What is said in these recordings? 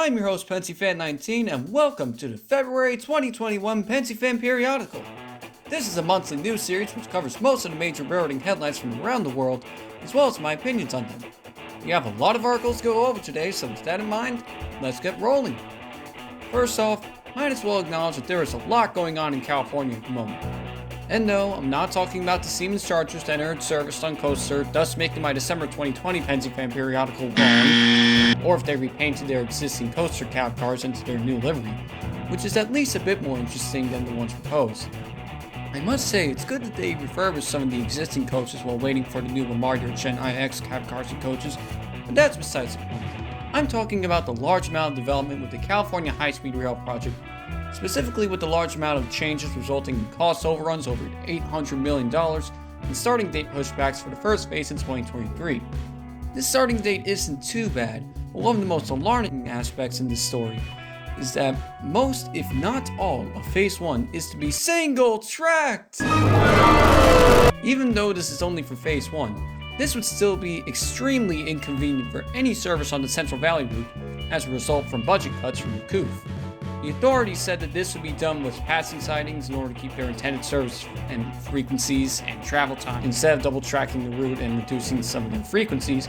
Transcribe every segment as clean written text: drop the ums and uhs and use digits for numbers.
I'm your host Pensyfan19 and welcome to the February 2021 Pensyfan Periodical. This is a monthly news series which covers most of the major railroading headlines from around the world, as well as my opinions on them. We have a lot of articles to go over today, so with that in mind, let's get rolling. First off, might as well acknowledge that there is a lot going on in California at the moment. And no, I'm not talking about the Siemens Chargers that entered service on Coaster, thus making my December 2020 Pensyfan Periodical wrong, or if they repainted their existing Coaster cab cars into their new livery, which is at least a bit more interesting than the ones proposed. I must say, it's good that they refurbished some of the existing coaches while waiting for the new Lamar Gen IX cab cars and coaches, but that's besides the point. I'm talking about the large amount of development with the California High-Speed Rail project, specifically with the large amount of changes resulting in cost overruns over $800 million and starting date pushbacks for the first phase in 2023. This starting date isn't too bad, but one of the most alarming aspects in this story is that most, if not all, of Phase 1 is to be single-tracked! Even though this is only for Phase 1, this would still be extremely inconvenient for any service on the Central Valley route as a result from budget cuts from the COOF. The authorities said that this would be done with passing sidings in order to keep their intended service and frequencies and travel time instead of double tracking the route and reducing some of their frequencies,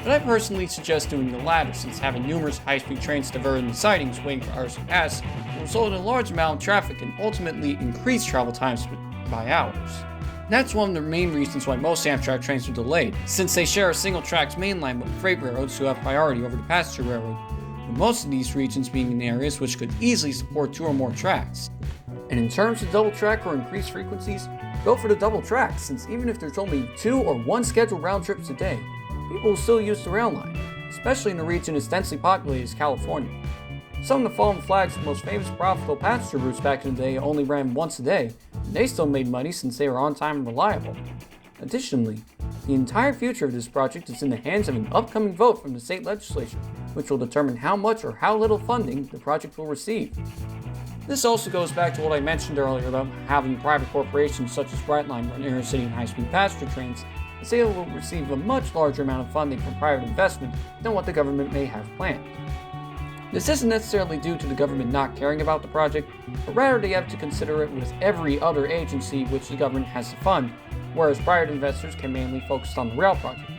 but I personally suggest doing the latter since having numerous high-speed trains diverting the sidings waiting for ours to pass will result in a large amount of traffic and ultimately increase travel times by hours. That's one of the main reasons why most Amtrak trains are delayed, since they share a single track's main line with freight railroads who have priority over the passenger railroad, with most of these regions being in areas which could easily support 2 or more tracks. And in terms of double track or increased frequencies, go for the double track, since even if there's only 2 or 1 scheduled round trips a day, people will still use the rail line, especially in a region as densely populated as California. Some of the Fallen Flag's most famous profitable passenger routes back in the day only ran once a day, and they still made money since they were on time and reliable. Additionally, the entire future of this project is in the hands of an upcoming vote from the state legislature, which will determine how much or how little funding the project will receive. This also goes back to what I mentioned earlier about having private corporations such as Brightline run intercity and high-speed passenger trains, as they will receive a much larger amount of funding from private investment than what the government may have planned. This isn't necessarily due to the government not caring about the project, but rather they have to consider it with every other agency which the government has to fund, whereas private investors can mainly focus on the rail project.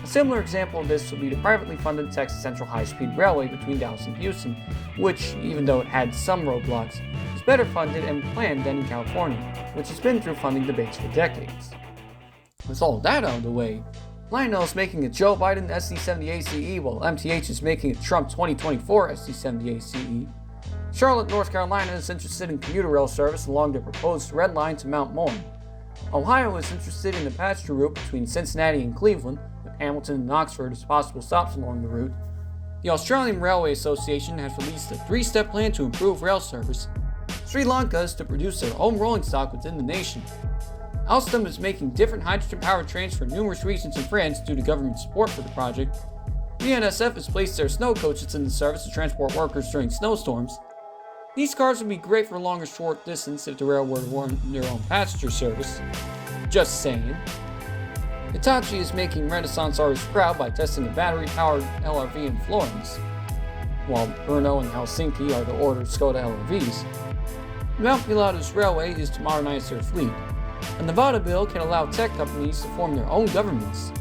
A similar example of this would be the privately funded Texas Central High-Speed Railway between Dallas and Houston, which, even though it had some roadblocks, is better funded and planned than in California, which has been through funding debates for decades. With all that out of the way, Lionel is making a Joe Biden SD70 ACE while MTH is making a Trump 2024 SD70 ACE. Charlotte, North Carolina is interested in commuter rail service along the proposed Red Line to Mount Morrey. Ohio is interested in the passenger route between Cincinnati and Cleveland, with Hamilton and Oxford as possible stops along the route. The Australian Railway Association has released a 3-step plan to improve rail service. Sri Lanka is to produce their own rolling stock within the nation. Alstom is making different hydrogen-powered trains for numerous regions in France due to government support for the project. BNSF has placed their snow coaches into service to transport workers during snowstorms. These cars would be great for longer short distance if the rail were to run their own passenger service. Just saying. Hitachi is making Renaissance artists proud by testing a battery-powered LRV in Florence, while Brno and Helsinki are to order Skoda LRVs. Mount Pilatus Railway is to modernize their fleet. A Nevada bill can allow tech companies to form their own governments.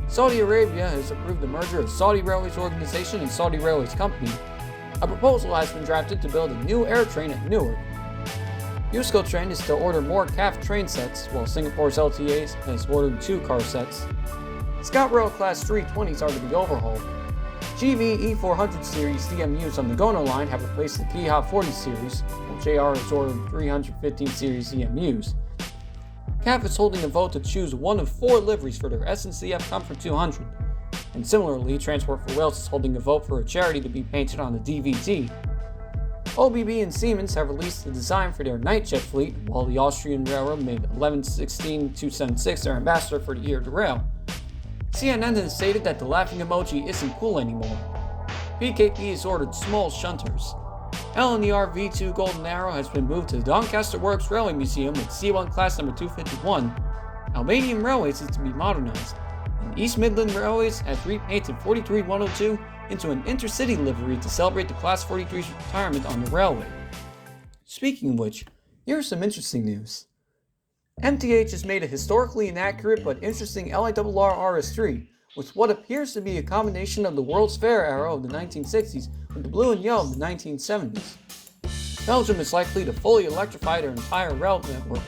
Saudi Arabia has approved the merger of Saudi Railways Organization and Saudi Railways Company. A proposal has been drafted to build a new air train at Newark. Euskotren is to order more CAF train sets, while Singapore's LTAs has ordered 2 car sets. ScotRail Class 320s are to be overhauled. GV E400 series DMUs on the Gono line have replaced the Kiha 40 series, while JR has ordered 315 series DMUs. CAF is holding a vote to choose one of 4 liveries for their SNCF Comfort 200, and similarly, Transport for Wales is holding a vote for a charity to be painted on the DVT. OBB and Siemens have released the design for their Nightjet fleet, while the Austrian Railroad made 1116-276 their ambassador for the Year of the Rail. CNN has stated that the laughing emoji isn't cool anymore. PKP has ordered small shunters. LNER V2 Golden Arrow has been moved to the Doncaster Works Railway Museum with C1 class number 251. Albanian Railways is to be modernized, and East Midland Railways has repainted 43102 into an intercity livery to celebrate the Class 43's retirement on the railway. Speaking of which, here's some interesting news. MTH has made a historically inaccurate but interesting LIRR RS3 with what appears to be a combination of the World's Fair era of the 1960s with the blue and yellow of the 1970s. Belgium is likely to fully electrify their entire rail network.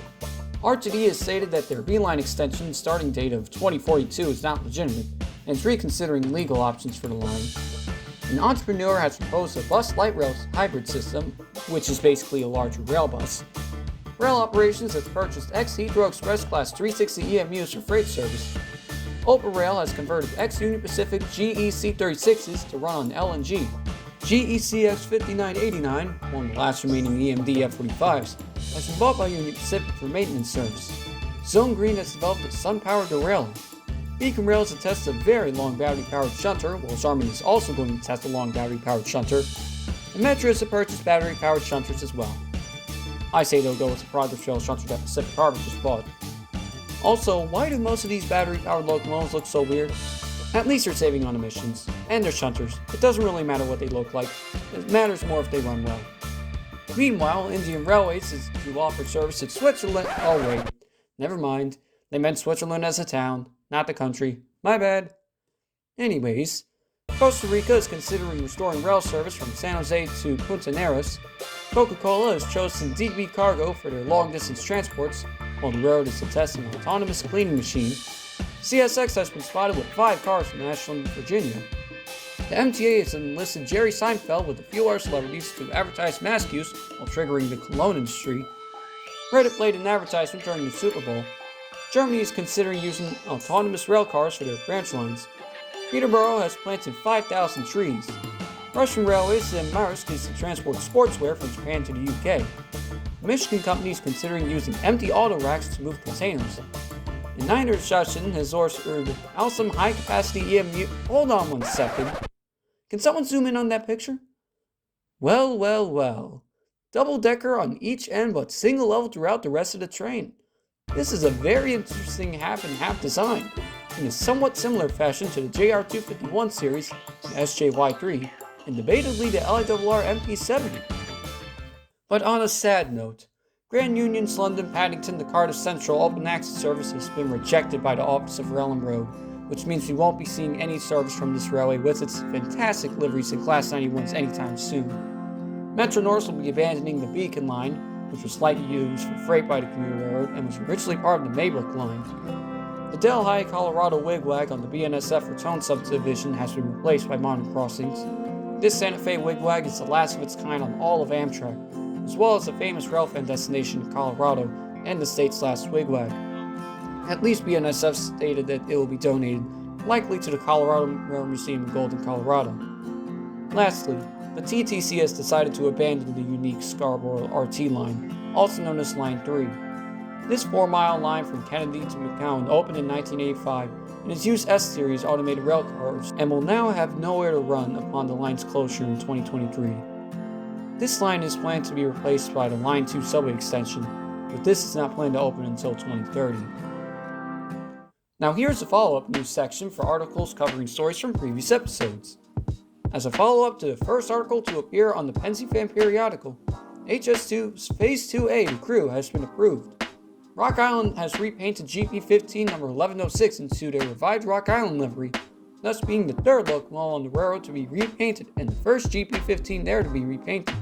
RTD has stated that their B-line extension starting date of 2042 is not legitimate and is reconsidering legal options for the line. An entrepreneur has proposed a bus light rail hybrid system, which is basically a larger rail bus. Rail Operations has purchased ex-Heathrow Express Class 360 EMUs for freight service. Opa Rail has converted ex-Union Pacific GEC36s to run on LNG. GECX5989, one of the last remaining EMD F45s, has been bought by Union Pacific for maintenance service. Zone Green has developed a sun-powered derailleur. Beacon Rail has tested a very long battery-powered shunter, while Zarman is also going to test a long battery-powered shunter. And Metro has purchased battery-powered shunters as well. I say they'll go with the Progress Rail shunter that Pacific Harbor just bought. Also, why do most of these battery-powered locomotives look so weird? At least they're saving on emissions, and they're shunters. It doesn't really matter what they look like, it matters more if they run well. Meanwhile, Indian Railways is to offer service at Switzerland. Oh wait, never mind. They meant Switzerland as a town, not the country. My bad. Anyways, Costa Rica is considering restoring rail service from San Jose to Punta Neras. Coca-Cola has chosen DB Cargo for their long-distance transports, while the railroad is to test an autonomous cleaning machine. CSX has been spotted with 5 cars from Ashland, Virginia. The MTA has enlisted Jerry Seinfeld with a few other celebrities to advertise mask use while triggering the cologne industry. Reddit played an advertisement during the Super Bowl. Germany is considering using autonomous rail cars for their branch lines. Peterborough has planted 5,000 trees. Russian Railways and Maersk is to transport sportswear from Japan to the UK. The Michigan company is considering using empty auto racks to move containers. The Niner Shushin has ordered awesome high-capacity EMU. Hold on one second. Can someone zoom in on that picture? Well, well, well. Double-decker on each end but single level throughout the rest of the train. This is a very interesting half-and-half design, in a somewhat similar fashion to the JR251 series, the SJY3, and debatably the LIRR MP70. But on a sad note, Grand Union's London Paddington to Cardiff Central open access service has been rejected by the Office of Rail and Road, which means we won't be seeing any service from this railway with its fantastic liveries and Class 91s anytime soon. Metro North will be abandoning the Beacon line, which was slightly used for freight by the commuter railroad and was originally part of the Maybrook line. The Delhi, Colorado wigwag on the BNSF Raton subdivision has been replaced by modern crossings. This Santa Fe wigwag is the last of its kind on all of Amtrak, as well as the famous Railfan destination in Colorado and the state's last wigwag. At least BNSF stated that it will be donated, likely to the Colorado Rail Museum in Golden, Colorado. Lastly, the TTC has decided to abandon the unique Scarborough RT line, also known as Line 3. This 4-mile line from Kennedy to McCowan opened in 1985 and has used S-Series automated rail cars and will now have nowhere to run upon the line's closure in 2023. This line is planned to be replaced by the Line 2 subway extension, but this is not planned to open until 2030. Now here's a follow-up news section for articles covering stories from previous episodes. As a follow-up to the first article to appear on the Pensyfan Periodical, HS2's Phase 2A crew has been approved. Rock Island has repainted GP15 number 1106 into their revived Rock Island livery, thus being the third locomotive on the railroad to be repainted and the first GP15 there to be repainted.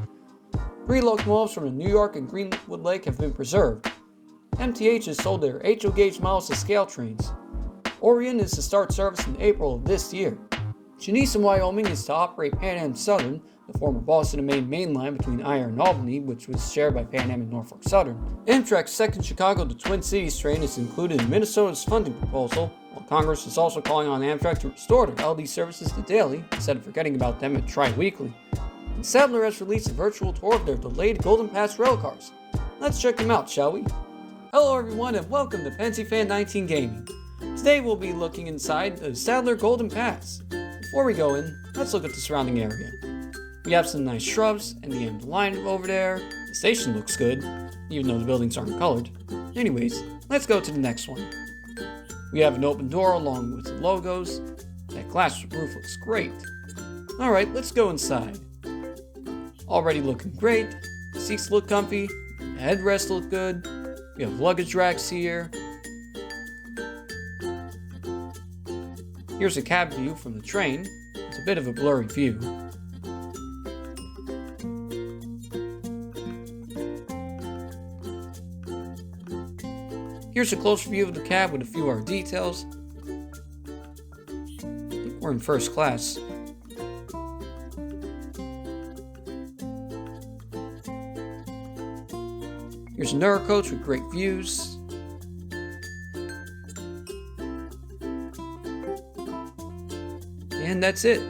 3 locomotives from the New York and Greenwood Lake have been preserved. MTH has sold their HO gauge models to scale trains. Orion is to start service in April of this year. Genesee, Wyoming is to operate Pan Am Southern, the former Boston and Maine main line between Iron and Albany, which was shared by Pan Am and Norfolk Southern. Amtrak's second Chicago to Twin Cities train is included in Minnesota's funding proposal, while Congress is also calling on Amtrak to restore their LD services to daily, instead of forgetting about them at tri-weekly. And Stadler has released a virtual tour of their delayed Golden Pass rail cars. Let's check them out, shall we? Hello everyone and welcome to Pensyfan 19 Gaming. Today we'll be looking inside the Stadler Golden Pass. Before we go in, let's look at the surrounding area. We have some nice shrubs and the end line over there. The station looks good, even though the buildings aren't colored. Anyways, let's go to the next one. We have an open door along with the logos. That glass roof looks great. Alright, let's go inside. Already looking great, seats look comfy, the headrests look good, we have luggage racks here. Here's a cab view from the train. It's a bit of a blurry view. Here's a closer view of the cab with a few of our details. I think we're in first class. Here's another coach with great views. And that's it.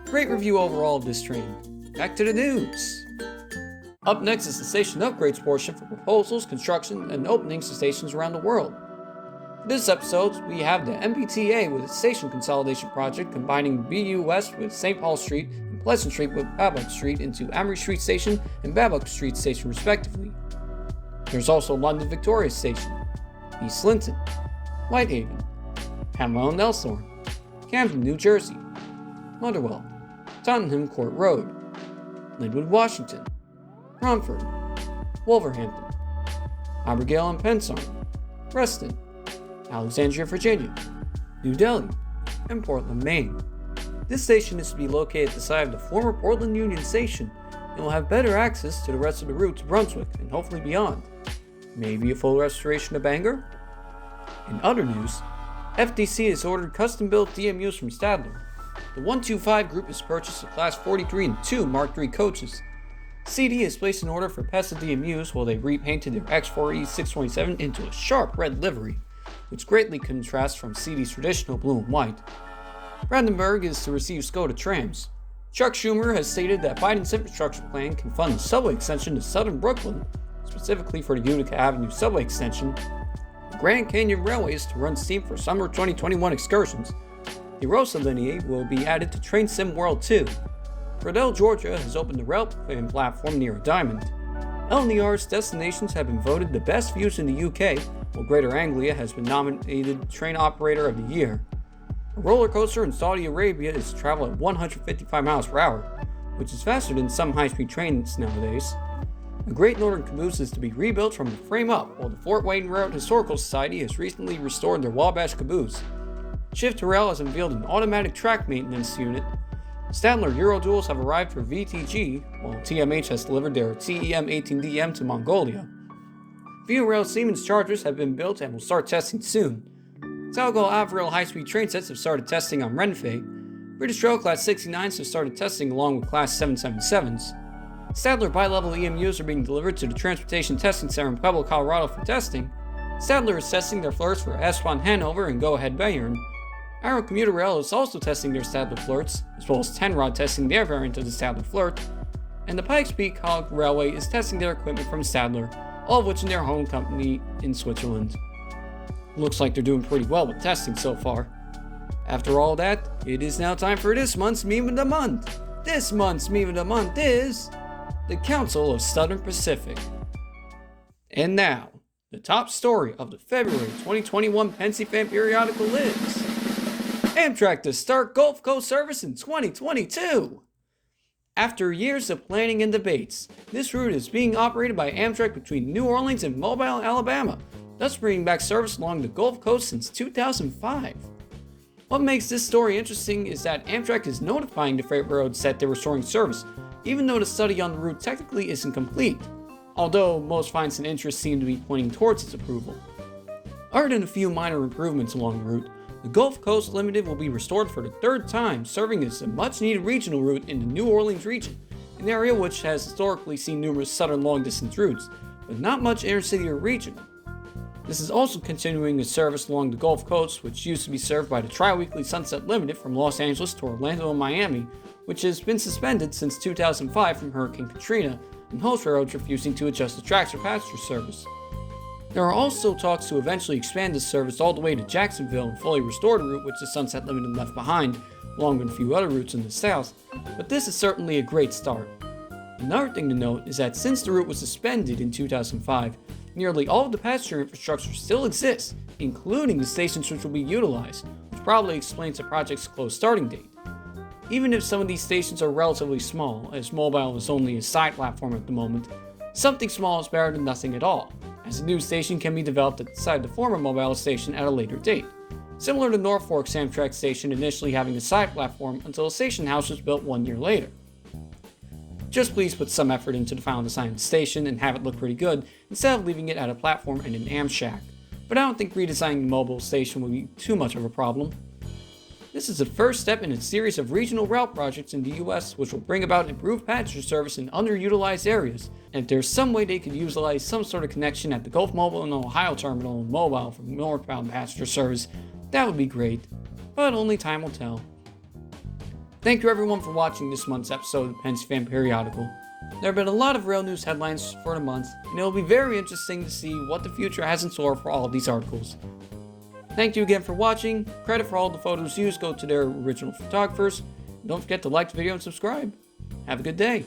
Great review overall of this train. Back to the news. Up next is the station upgrades portion for proposals, construction, and openings to stations around the world. For this episode, we have the MBTA with its station consolidation project combining BU West with St. Paul Street and Pleasant Street with Babcock Street into Amory Street Station and Babcock Street Station respectively. There's also London Victoria Station, East Linton, Whitehaven, Pamela and Elthorne, Camden, New Jersey, Motherwell, Tottenham Court Road, Linwood, Washington, Romford, Wolverhampton, Abergale and Pensarn, Reston, Alexandria, Virginia, New Delhi, and Portland, Maine. This station is to be located at the site of the former Portland Union Station and will have better access to the rest of the route to Brunswick and hopefully beyond. Maybe a full restoration of Bangor? In other news, FDC has ordered custom-built DMUs from Stadler. The 125 group has purchased a Class 43 and 2 Mark III coaches. CD has placed an order for PESA DMUs while they repainted their X4E 627 into a sharp red livery, which greatly contrasts from CD's traditional blue and white. Brandenburg is to receive Skoda trams. Chuck Schumer has stated that Biden's infrastructure plan can fund the subway extension to southern Brooklyn, specifically for the Utica Avenue subway extension. The Grand Canyon Railway is to run steam for summer 2021 excursions. The Rosa Linear will be added to Train Sim World 2. Purdue, Georgia has opened the Railfan platform near a diamond. LNER's destinations have been voted the best views in the UK, while Greater Anglia has been nominated Train Operator of the Year. A roller coaster in Saudi Arabia is to travel at 155 miles per hour, which is faster than some high-speed trains nowadays. A Great Northern Caboose is to be rebuilt from the frame up, while the Fort Wayne Railroad Historical Society has recently restored their Wabash Caboose. Shift Rail has unveiled an automatic track maintenance unit. Stadler Euroduals have arrived for VTG, while TMH has delivered their TEM-18DM to Mongolia. ViaRail Siemens chargers have been built and will start testing soon. Talgo Avrail high-speed train sets have started testing on Renfe. British Rail Class 69s have started testing along with Class 777s. Stadler bi-level EMUs are being delivered to the Transportation Testing Center in Pueblo, Colorado for testing. Stadler is testing their flirts for S1 Hanover and Go Ahead Bayern. Arrow Commuter Rail is also testing their Stadler Flirts, as well as Tenrod testing their variant of the Stadler Flirt, and the Pikes Peak Hog Railway is testing their equipment from Stadler, all of which in their home company in Switzerland. Looks like they're doing pretty well with testing so far. After all that, it is now time for this month's Meme of the Month. This month's Meme of the Month is the Council of Southern Pacific. And now, the top story of the February 2021 Pensyfan Periodical is Amtrak to start Gulf Coast service in 2022. After years of planning and debates, this route is being operated by Amtrak between New Orleans and Mobile, Alabama, thus bringing back service along the Gulf Coast since 2005. What makes this story interesting is that Amtrak is notifying the freight railroads that they're restoring service, even though the study on the route technically isn't complete, although most finds and interest seem to be pointing towards its approval. Other than a few minor improvements along the route, the Gulf Coast Limited will be restored for the third time, serving as a much-needed regional route in the New Orleans region, an area which has historically seen numerous southern long-distance routes, but not much intercity or regional. This is also continuing a service along the Gulf Coast, which used to be served by the tri-weekly Sunset Limited from Los Angeles to Orlando and Miami, which has been suspended since 2005 from Hurricane Katrina, and host railroads refusing to adjust the tracks for passenger service. There are also talks to eventually expand this service all the way to Jacksonville and fully restore the route which the Sunset Limited left behind, along with a few other routes in the south, but this is certainly a great start. Another thing to note is that since the route was suspended in 2005, nearly all of the passenger infrastructure still exists, including the stations which will be utilized, which probably explains the project's close starting date. Even if some of these stations are relatively small, as mobile is only a side platform at the moment, something small is better than nothing at all, as a new station can be developed at the side of the former mobile station at a later date, similar to Norfolk's Amtrak station initially having a side platform until a station house was built 1 year later. Just please put some effort into the final design of the station and have it look pretty good instead of leaving it at a platform in an am shack, but I don't think redesigning the mobile station will be too much of a problem. This is the first step in a series of regional route projects in the US which will bring about improved passenger service in underutilized areas, and if there's some way they could utilize some sort of connection at the Gulf Mobile and Ohio Terminal and Mobile for northbound passenger service, that would be great, but only time will tell. Thank you everyone for watching this month's episode of the Pensyfan Periodical. There have been a lot of rail news headlines for the month, and it will be very interesting to see what the future has in store for all of these articles. Thank you again for watching. Credit for all the photos used go to their original photographers. Don't forget to like the video and subscribe. Have a good day.